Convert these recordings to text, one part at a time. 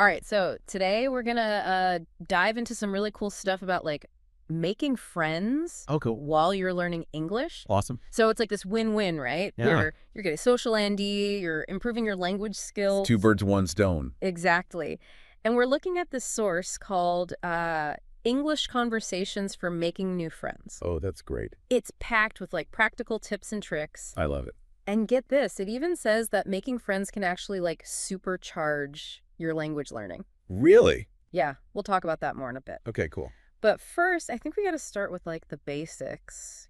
All right, so today we're gonna dive into some really cool stuff about like making friends Oh, cool. while you're learning English. Awesome. So it's like this win-win, right? Yeah. You're getting social ND, you're improving your language It's skills. two birds, one stone. Exactly. And we're looking at this source called English Conversations for Making New Friends. Oh, that's great. It's packed with like practical tips and tricks. I love it. And get this, it even says that making friends can actually like supercharge your language learning. Really? Yeah, we'll talk about that more in a bit. Okay, cool. But first, I think we got to start with like the basics,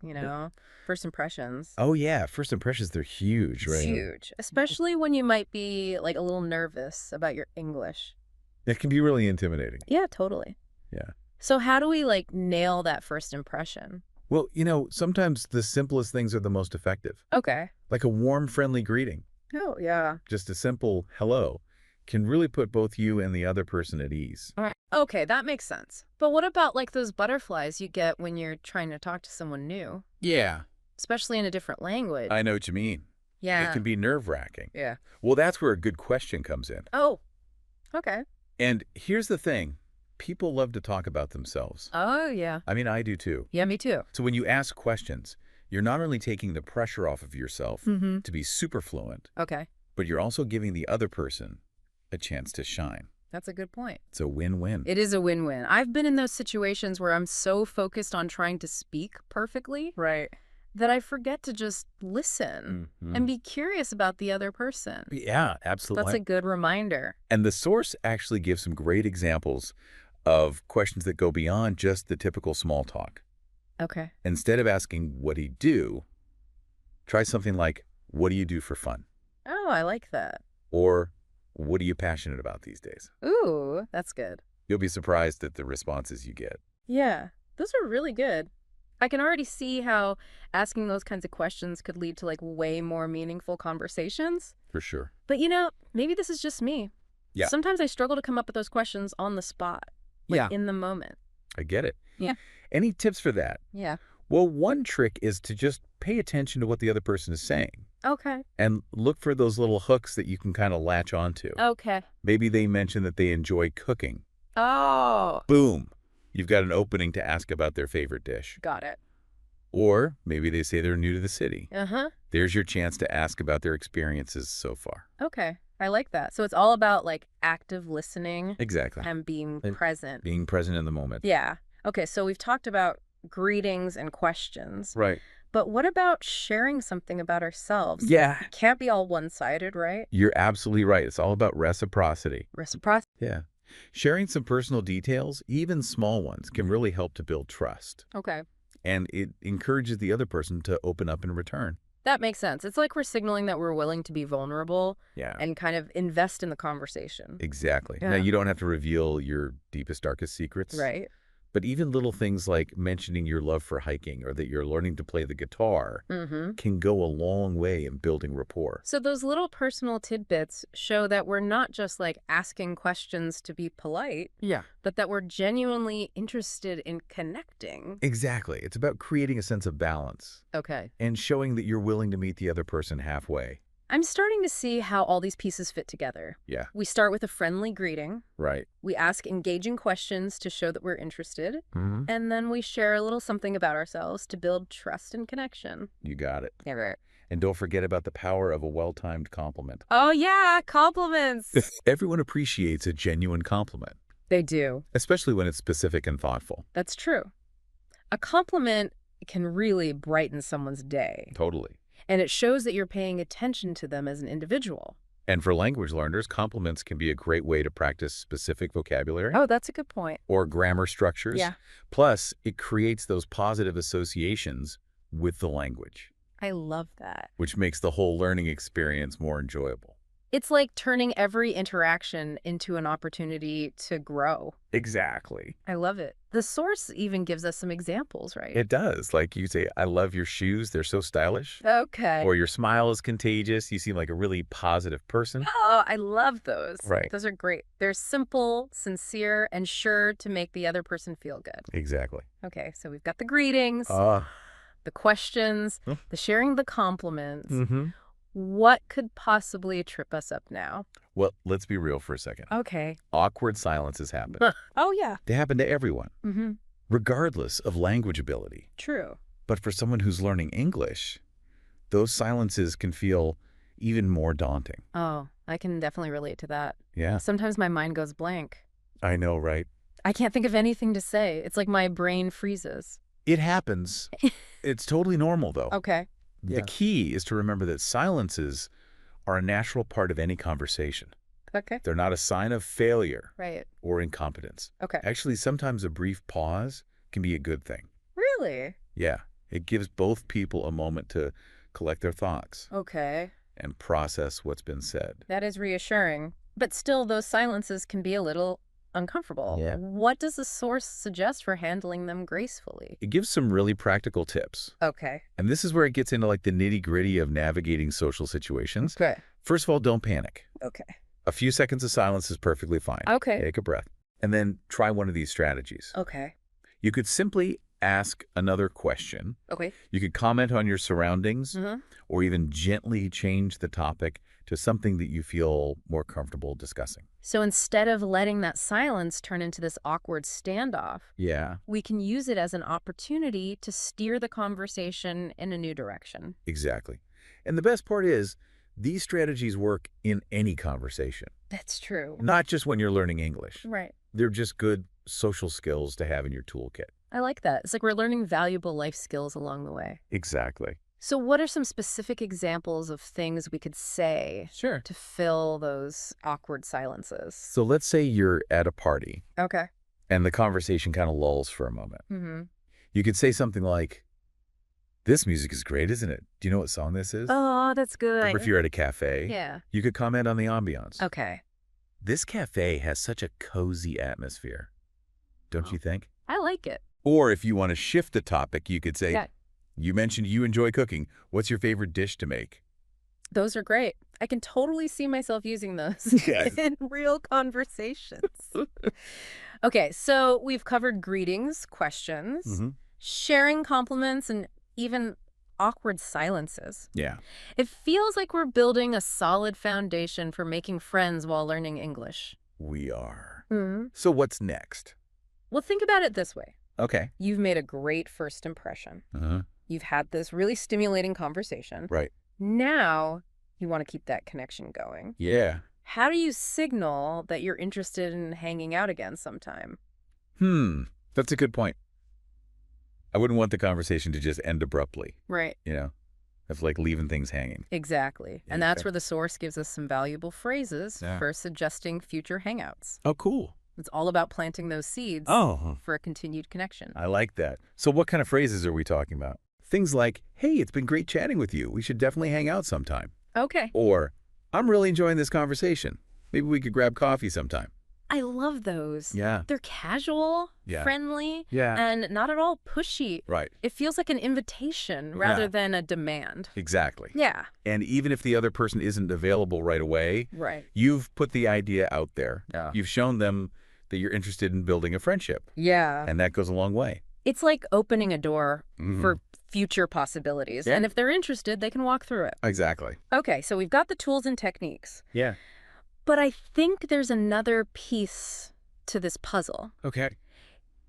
first impressions. Oh, yeah. First impressions, they're huge, It's right? huge, especially when you might be like a little nervous about your English. It can be really intimidating. Yeah, totally. Yeah. So how do we like nail that first impression? Well, sometimes the simplest things are the most effective. Okay. Like a warm, friendly greeting. Oh, yeah. Just a simple hello can really put both you and the other person at ease. All right. Okay, that makes sense. But what about like those butterflies you get when you're trying to talk to someone new, Yeah. especially in a different language? I know what you mean. Yeah. It can be nerve-wracking. Yeah. Well, that's where a good question comes in. Oh, okay. And here's the thing. People love to talk about themselves. Oh, yeah. I mean, I do too. Yeah, me too. So when you ask questions, you're not only taking the pressure off of yourself Mm-hmm. to be super fluent, Okay. but you're also giving the other person a chance to shine. That's a good point. It's a win-win. It is a win-win. I've been in those situations where I'm so focused on trying to speak perfectly Right. that I forget to just listen and be curious about the other person. Yeah, absolutely. That's a good reminder. And the source actually gives some great examples of questions that go beyond just the typical small talk. Okay. Instead of asking, what do you do? Try something like, what do you do for fun? Oh, I like that. Or, what are you passionate about these days? Ooh, that's good. You'll be surprised at the responses you get. Yeah, those are really good. I can already see how asking those kinds of questions could lead to like way more meaningful conversations. For sure. But maybe this is just me. Yeah. Sometimes I struggle to come up with those questions on the spot, like in the moment. I get it. Yeah. Any tips for that? Yeah. Well, one trick is to just pay attention to what the other person is saying Okay. and look for those little hooks that you can kind of latch onto. Okay. Maybe they mention that they enjoy cooking. Oh, Boom. You've got an opening to ask about their favorite dish. got it. Or maybe they say they're new to the city. Uh-huh. There's your chance to ask about their experiences so far. Okay. I like that. So it's all about like active listening Exactly. and being And present. Being present in the moment. Yeah. Okay, so we've talked about greetings and questions. Right. But what about sharing something about ourselves? Yeah. It can't be all one-sided, right? You're absolutely right. It's all about reciprocity. Reciprocity. Yeah. Sharing some personal details, even small ones, can really help to build trust. Okay. And it encourages the other person to open up in return. That makes sense. It's like we're signaling that we're willing to be vulnerable Yeah. and kind of invest in the conversation. Exactly. Yeah. Now, you don't have to reveal your deepest, darkest secrets. Right. But even little things like mentioning your love for hiking or that you're learning to play the guitar Mm-hmm. can go a long way in building rapport. So those little personal tidbits show that we're not just like asking questions to be polite, Yeah. but that we're genuinely interested in connecting. Exactly. It's about creating a sense of balance Okay. and showing that you're willing to meet the other person halfway. I'm starting to see how all these pieces fit together. Yeah. We start with a friendly greeting. Right. We ask engaging questions to show that we're interested. Mm-hmm. And then we share a little something about ourselves to build trust and connection. You got it. Yeah, right. And don't forget about the power of a well-timed compliment. Oh, yeah, compliments. Everyone appreciates a genuine compliment, They do. especially when it's specific and thoughtful. That's true. A compliment can really brighten someone's day. Totally. And it shows that you're paying attention to them as an individual. And for language learners, compliments can be a great way to practice specific vocabulary Oh, that's a good point. or grammar structures. Yeah. Plus, it creates those positive associations with the language, I love that. which makes the whole learning experience more enjoyable. It's like turning every interaction into an opportunity to grow. Exactly. I love it. The source even gives us some examples, right? It does. Like you say, I love your shoes. They're so stylish. Okay. Or your smile is contagious. You seem like a really positive person. Oh, I love those. Right. Those are great. They're simple, sincere, and sure to make the other person feel good. Exactly. Okay, so we've got the greetings, Ah. the questions, the sharing the compliments. What could possibly trip us up now? Well, let's be real for a second. Okay. Awkward silences happen. Oh, yeah. They happen to everyone, Mm-hmm. regardless of language ability. True. But for someone who's learning English, those silences can feel even more daunting. Oh, I can definitely relate to that. Yeah, Sometimes my mind goes blank. I know, right? I can't think of anything to say. It's like my brain freezes. It happens. It's totally normal, though. Okay. The key is to remember that silences are a natural part of any conversation. Okay. They're not a sign of failure Right. or incompetence. Okay. Actually, sometimes a brief pause can be a good thing. Really? Yeah, it gives both people a moment to collect their thoughts Okay. and process what's been said. That is reassuring. But still, those silences can be a little uncomfortable. Yeah. What does the source suggest for handling them gracefully? It gives some really practical tips. Okay. And this is where it gets into like the nitty-gritty of navigating social situations. Okay. First of all, don't panic. Okay. A few seconds of silence is perfectly fine. Okay. Take a breath. And then try one of these strategies. Okay. You could simply ask another question. Okay. You could comment on your surroundings Mm-hmm. or even gently change the topic to something that you feel more comfortable discussing. So instead of letting that silence turn into this awkward standoff, Yeah, we can use it as an opportunity to steer the conversation in a new direction. exactly. And the best part is, these strategies work in any conversation, That's true. not just when you're learning English. Right. They're just good social skills to have in your toolkit. I like that. It's like we're learning valuable life skills along the way. Exactly. So what are some specific examples of things we could say Sure. to fill those awkward silences? So let's say you're at a party Okay. and the conversation kind of lulls for a moment. Mm-hmm. You could say something like, "This music is great, isn't it? Do you know what song this is?" Oh, that's Or good. if you're at a cafe, Yeah. you could comment on the ambiance. Okay. "This cafe has such a cozy atmosphere, don't you think?" I like it. Or if you want to shift the topic, you could say, Yeah. "You mentioned you enjoy cooking. What's your favorite dish to make?" Those are great. I can totally see myself using those Yes. in real conversations. Okay, so we've covered greetings, questions, Mhm. sharing compliments, and even awkward silences. Yeah. It feels like we're building a solid foundation for making friends while learning English. We are. Hmm. So what's next? Well, think about it this way. Okay. You've made a great first impression. Uh-huh. You've had this really stimulating conversation. Right. Now you want to keep that connection going. Yeah. How do you signal that you're interested in hanging out again sometime? That's a good point. I wouldn't want the conversation to just end abruptly, Right. you know? That's like leaving things hanging. Exactly. And Yeah, that's okay. where the source gives us some valuable phrases Yeah. for suggesting future hangouts. Oh, cool. It's all about planting those seeds Oh, for a continued connection. I like that. So what kind of phrases are we talking about? Things like, "Hey, it's been great chatting with you. We should definitely hang out sometime." Okay. Or, "I'm really enjoying this conversation. Maybe we could grab coffee sometime." I love those. Yeah. They're casual, Yeah. friendly, Yeah. and not at all pushy. Right. It feels like an invitation rather Yeah. than a demand. Exactly. Yeah. And even if the other person isn't available right away, Right. you've put the idea out there. Yeah. You've shown them that you're interested in building a friendship. Yeah. And that goes a long way. It's like opening a door Mhm. for future possibilities. Yeah. And if they're interested, they can walk through it. Exactly. Okay, so we've got the tools and techniques. Yeah. But I think there's another piece to this puzzle. Okay.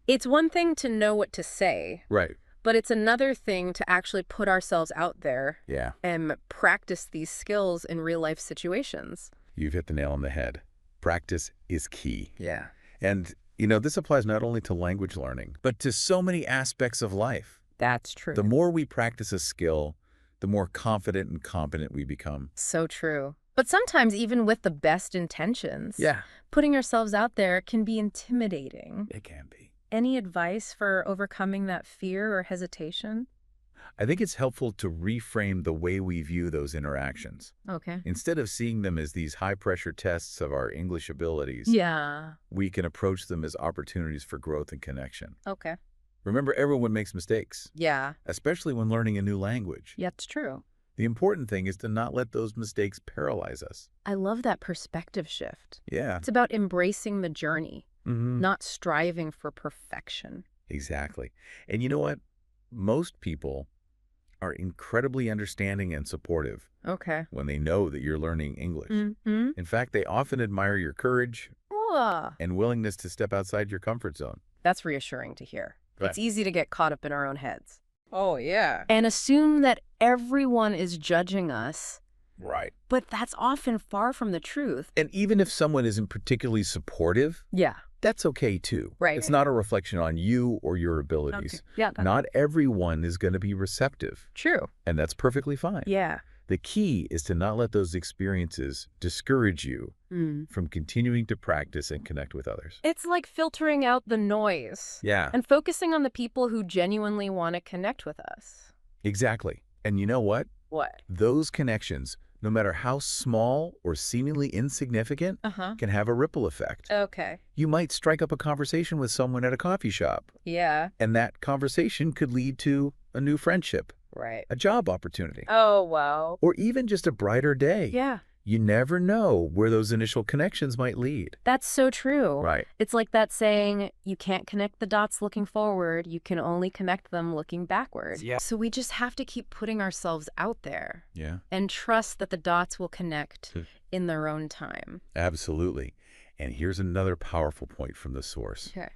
It's one thing to know what to say, Right. but it's another thing to actually put ourselves out there Yeah. and practice these skills in real life situations. You've hit the nail on the head. Practice is key. Yeah. And, this applies not only to language learning, but to so many aspects of life. That's true. The more we practice a skill, the more confident and competent we become. So true. But sometimes even with the best intentions, putting ourselves out there can be intimidating. It can be. Any advice for overcoming that fear or hesitation? I think it's helpful to reframe the way we view those interactions. Okay. Instead of seeing them as these high-pressure tests of our English abilities, Yeah. we can approach them as opportunities for growth and connection. Okay. Remember, everyone makes mistakes, Yeah. especially when learning a new language. Yeah, it's true. The important thing is to not let those mistakes paralyze us. I love that perspective shift. Yeah. It's about embracing the journey, Mm-hmm. not striving for perfection. Exactly. And you know what? Most people are incredibly understanding and supportive Okay. when they know that you're learning English. Mm-hmm. In fact, they often admire your courage Ah, and willingness to step outside your comfort zone. that's reassuring to hear. Right. It's easy to get caught up in our own heads Oh, yeah. and assume that everyone is judging us, Right. but that's often far from the truth. And even if someone isn't particularly supportive, Yeah. that's okay too. Right. It's not a reflection on you or your abilities. Okay. Yeah. Not everyone is going to be receptive, True. and that's perfectly fine. Yeah. The key is to not let those experiences discourage you from continuing to practice and connect with others. It's like filtering out the noise Yeah, and focusing on the people who genuinely want to connect with us. exactly. And you know what? What? Those connections, no matter how small or seemingly insignificant, Uh-huh. can have a ripple effect. Okay. You might strike up a conversation with someone at a coffee shop, Yeah. and that conversation could lead to a new friendship, Right. a job opportunity, Oh, wow. or even just a brighter day. Yeah. You never know where those initial connections might lead. That's so true. Right. It's like that saying, you can't connect the dots looking forward, you can only connect them looking backward. Yeah. So we just have to keep putting ourselves out there Yeah, and trust that the dots will connect Hmm. in their own time. absolutely. And here's another powerful point from the source. Okay.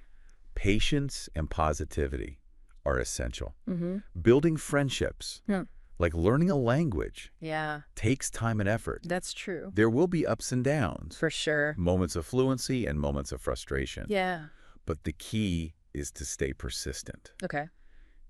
Patience and positivity are essential. Mm-hmm. Building friendships, Yeah. like learning a language, Yeah, takes time and effort. that's true. There will be ups and downs, For sure. moments of fluency and moments of frustration. Yeah. But the key is to stay persistent. Okay.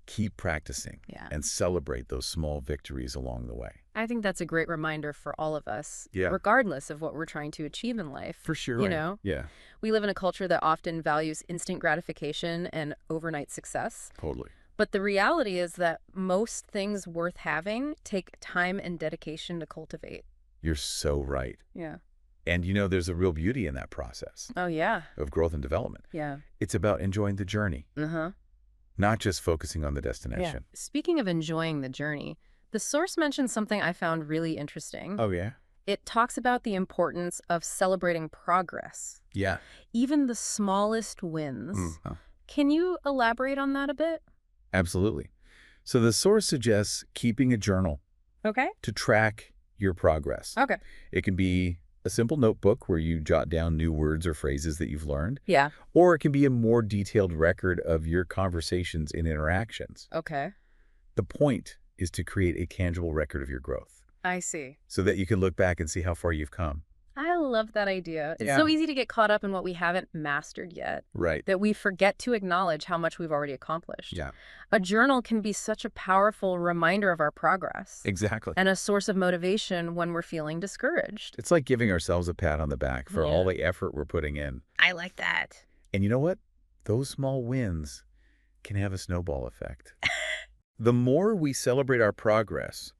Keep practicing Yeah. and celebrate those small victories along the way. I think that's a great reminder for all of us, Yeah. regardless of what we're trying to achieve in life. For sure. You know, Yeah, we live in a culture that often values instant gratification and overnight success. totally. But the reality is that most things worth having take time and dedication to cultivate. You're so right. Yeah. And you know, there's a real beauty in that process Oh, yeah. of growth and development. Yeah. It's about enjoying the journey, Uh-huh. not just focusing on the Yeah. destination. Speaking of enjoying the journey, the source mentioned something I found really interesting. Oh, yeah? It talks about the importance of celebrating progress, Yeah. even the smallest wins. Huh. Can you elaborate on that a bit? Absolutely. So the source suggests keeping a journal Okay. to track your progress. Okay. It can be a simple notebook where you jot down new words or phrases that you've learned, Yeah. or it can be a more detailed record of your conversations and interactions. Okay. The point is to create a tangible record of your growth I see. so that you can look back and see how far you've come. I love that idea. It's Yeah. so easy to get caught up in what we haven't mastered yet Right. that we forget to acknowledge how much we've already accomplished. Yeah, A journal can be such a powerful reminder of our progress exactly. and a source of motivation when we're feeling discouraged. It's like giving ourselves a pat on the back for Yeah. all the effort we're putting in. I like that. And you know what? Those small wins can have a snowball effect. The more we celebrate our progress,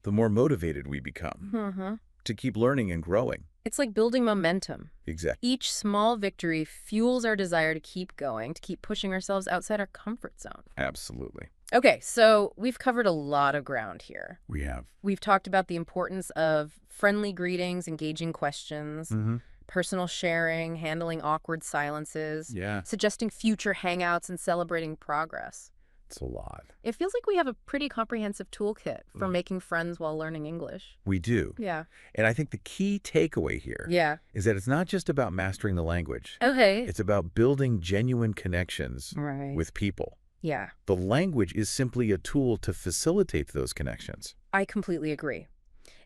the more motivated we become Mm-hmm. to keep learning and growing. It's like building momentum. Exactly. Each small victory fuels our desire to keep going, to keep pushing ourselves outside our comfort zone. Absolutely. Okay, so we've covered a lot of ground here. We have. We've talked about the importance of friendly greetings, engaging questions, Mm-hmm. personal sharing, handling awkward silences, Yeah. suggesting future hangouts, and celebrating progress. It's a lot. It feels like we have a pretty comprehensive toolkit for making friends while learning English. We do. Yeah. And I think the key takeaway here Yeah. is that it's not just about mastering the language. Okay. It's about building genuine connections Right. with people. Yeah. The language is simply a tool to facilitate those connections. I completely agree.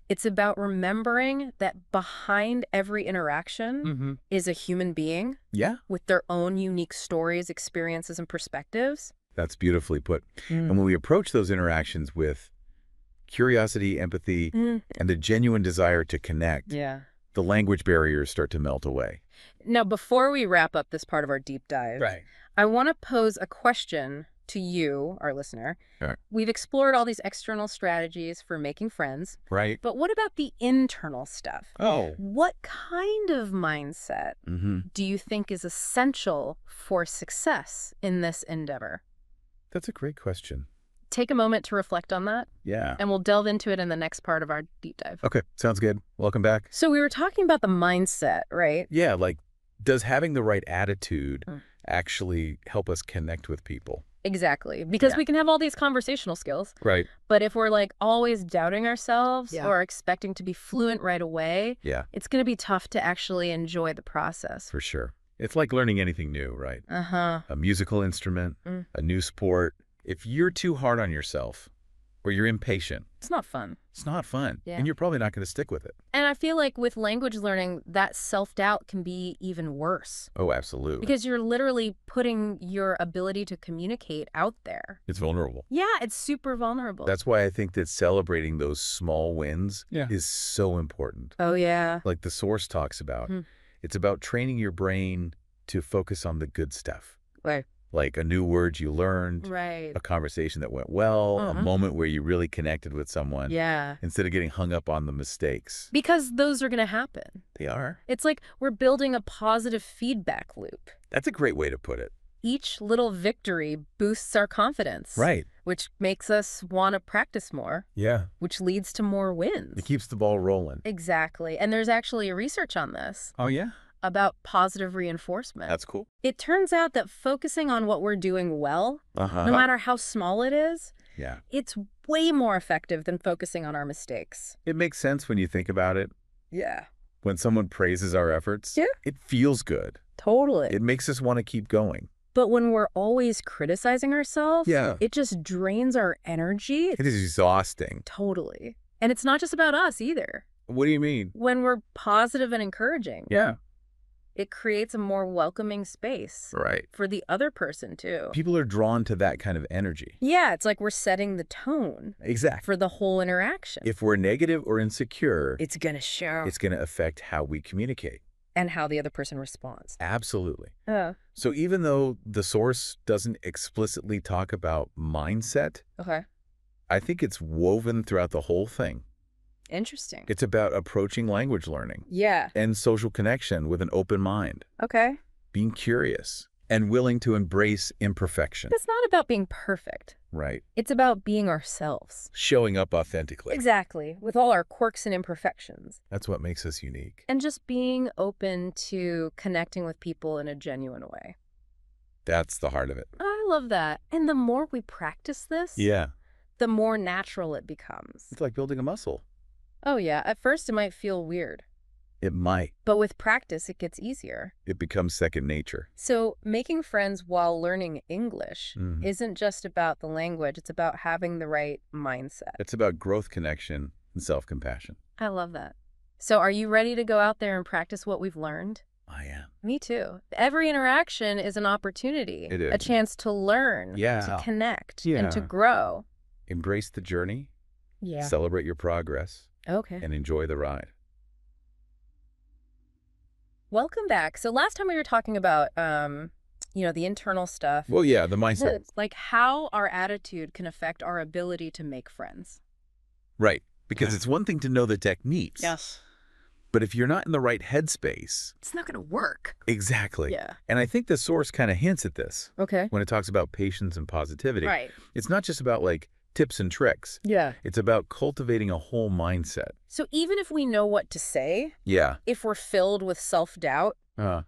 It's about remembering that behind every interaction Mm-hmm. is a human being Yeah. with their own unique stories, experiences, and perspectives. That's beautifully put. And when we approach those interactions with curiosity, empathy, Mm. and a genuine desire to connect, Yeah. the language barriers start to melt away. Now, before we wrap up this part of our deep dive, I want to pose a question to you, our listener. All right. We've explored all these external strategies for making friends, Right? but what about the internal stuff? Oh. What kind of mindset Mm-hmm. do you think is essential for success in this endeavor? That's a great question. Take a moment to reflect on that, Yeah. and we'll delve into it in the next part of our deep dive. Okay. Sounds good. Welcome back. So we were talking about the mindset, right? Yeah. Like, does having the right attitude Mm. actually help us connect with people? Exactly. Because Yeah. we can have all these conversational skills, Right. but if we're like always doubting ourselves Yeah. or expecting to be fluent right away, Yeah, it's going to be tough to actually enjoy the process. for sure. It's like learning anything new, right? Uh-huh. A musical instrument, Mm. a new sport. If you're too hard on yourself or you're impatient, It's not fun. it's not fun. Yeah. And you're probably not going to stick with it. And I feel like with language learning, that self-doubt can be even worse Oh, absolutely. because you're literally putting your ability to communicate out there. It's vulnerable. Yeah, it's super vulnerable. That's why I think that celebrating those small wins Yeah. is so important. Oh, yeah. Like the source talks about. Mhm. It's about training your brain to focus on the good stuff. Right. Like a new word you learned, Right. a conversation that went well, a Uh-huh. moment where you really connected with someone, Yeah. instead of getting hung up on the mistakes. Because those are going to happen. They are. It's like we're building a positive feedback loop. That's a great way to put it. Each little victory boosts our confidence. Right. Which makes us want to practice more, Yeah. which leads to more wins. It keeps the ball rolling. Exactly. And there's actually research on this Oh, yeah? about positive reinforcement. That's cool. It turns out that focusing on what we're doing well, Uh-huh. no matter how small it is, Yeah. it's way more effective than focusing on our mistakes. It makes sense when you think about it. Yeah. When someone praises our efforts, Yeah. it feels good. Totally. It makes us want to keep going. But when we're always criticizing ourselves, Yeah. it just drains our energy. It is exhausting. Totally. And it's not just about us either. What do you mean? When we're positive and encouraging, Yeah. it creates a more welcoming space Right. for the other person too. People are drawn to that kind of energy. Yeah, it's like we're setting the tone Exactly. for the whole interaction. If we're negative or insecure, It's going to show. it's going to affect how we communicate. And how the other person responds. Absolutely. Oh, So even though the source doesn't explicitly talk about mindset, okay. I think it's woven throughout the whole thing. Interesting. It's about approaching language learning Yeah. and social connection with an open mind, Okay. being curious, and willing to embrace imperfection. It's not about being perfect. Right. It's about being ourselves. Showing up authentically. Exactly. With all our quirks and imperfections. That's what makes us unique. And just being open to connecting with people in a genuine way. That's the heart of it. I love that. And the more we practice this, Yeah. the more natural it becomes. It's like building a muscle. Oh, yeah. At first, it might feel weird. It might. But with practice, it gets easier. It becomes second nature. So making friends while learning English Mhm. isn't just about the language. It's about having the right mindset. It's about growth, connection, and self-compassion. I love that. So are you ready to go out there and practice what we've learned? I am. Me too. Every interaction is an opportunity. It A is. chance to learn, Yeah. to connect, and to Yeah. grow. Embrace the journey, Yeah. celebrate your progress, Okay. and enjoy the ride. Welcome back. So last time we were talking about, the internal stuff. Well, yeah, the mindset. Like how our attitude can affect our ability to make friends. Right. Because it's one thing to know the techniques. Yes. But if you're not in the right headspace, It's not going to work. exactly. Yeah. And I think the source kind of hints at this Okay. when it talks about patience and positivity. Right. It's not just about like tips and tricks. Yeah. It's about cultivating a whole mindset. So even if we know what to say, Yeah. if we're filled with self-doubt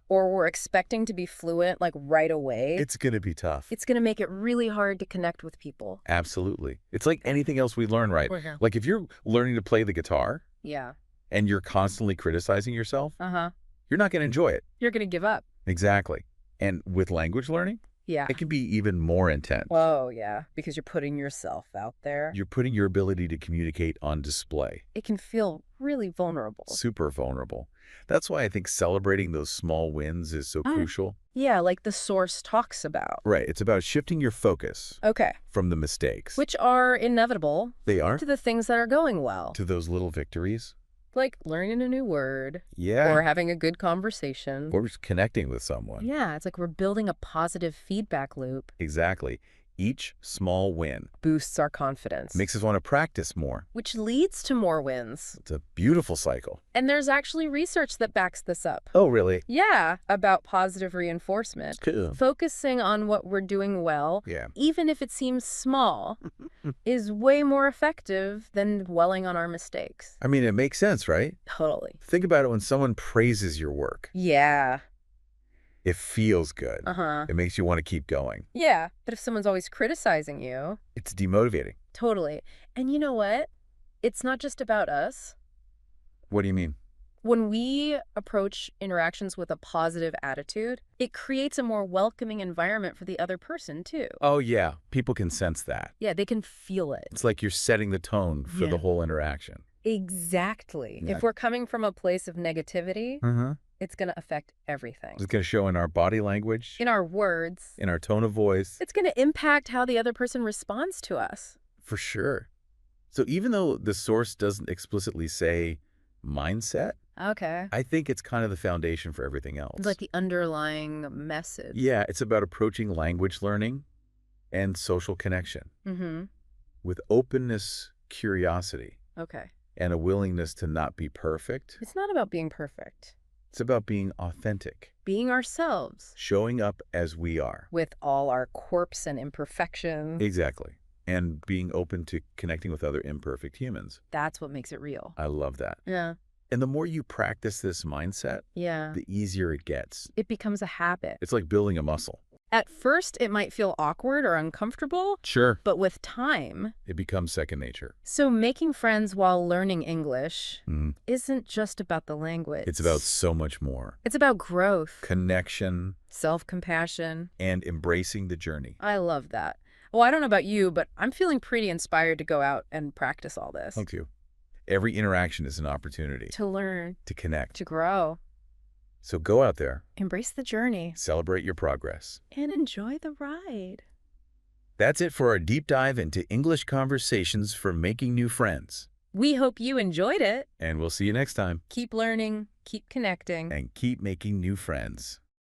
or we're expecting to be fluent like right away, It's going to be tough. it's going to make it really hard to connect with people. Absolutely. It's like anything else we learn, right? Okay. Like if you're learning to play the guitar Yeah. and you're constantly criticizing yourself, Uh-huh. you're not going to enjoy it. You're going to give up. Exactly. And with language learning, Yeah. it can be even more intense. Whoa, yeah. Because you're putting yourself out there. You're putting your ability to communicate on display. It can feel really vulnerable. Super vulnerable. That's why I think celebrating those small wins is so crucial. Yeah, like the source talks about. Right. It's about shifting your focus Okay. from the mistakes. Which are inevitable They are. to the things that are going well. To those little victories. Like learning a new word Yeah. or having a good conversation. Or just connecting with someone. Yeah, it's like we're building a positive feedback loop. Exactly. Each small win Boosts our confidence. makes us want to practice more. Which leads to more wins. It's a beautiful cycle. And there's actually research that backs this up. Oh, really? Yeah, about positive reinforcement. Cool. Focusing on what we're doing well, Yeah. even if it seems small, is way more effective than dwelling on our mistakes. I mean, it makes sense, right? Totally. Think about it when someone praises your work. Yeah. It feels good. Uh-huh. It makes you want to keep going. Yeah, but if someone's always criticizing you, It's demotivating. totally. And you know what? It's not just about us. What do you mean? When we approach interactions with a positive attitude, it creates a more welcoming environment for the other person, too. Oh, yeah. People can sense that. Yeah, they can feel it. It's like you're setting the tone for the Yeah. whole interaction. Exactly. Yeah. If we're coming from a place of negativity, Uh-huh. it's going to affect everything. It's going to show in our body language, In our words, in our tone of voice. it's going to impact how the other person responds to us. For sure. So even though the source doesn't explicitly say mindset, Okay. I think it's kind of the foundation for everything else. It's like the underlying message. Yeah, it's about approaching language learning and social connection Mm-hmm. with openness, curiosity, Okay. and a willingness to not be perfect. It's not about being perfect. It's about being authentic, Being ourselves showing up as we are. with all our quirks and imperfections. Exactly. And being open to connecting with other imperfect humans. That's what makes it real. I love that. Yeah. And the more you practice this mindset, Yeah. the easier it gets. It becomes a habit. It's like building a muscle. At first, it might feel awkward or uncomfortable, Sure. but with time. It becomes second nature. So making friends while learning English Mhm. isn't just about the language. It's about so much more. It's about growth, Connection self-compassion. and embracing the journey. I love that. Well, I don't know about you, but I'm feeling pretty inspired to go out and practice all this. Thank you. Every interaction is an opportunity To learn, to connect. to grow, So go out there, embrace the journey, celebrate your progress. and enjoy the ride. That's it for our deep dive into English conversations for making new friends. We hope you enjoyed it. And we'll see you next time. Keep learning, keep connecting. And keep making new friends.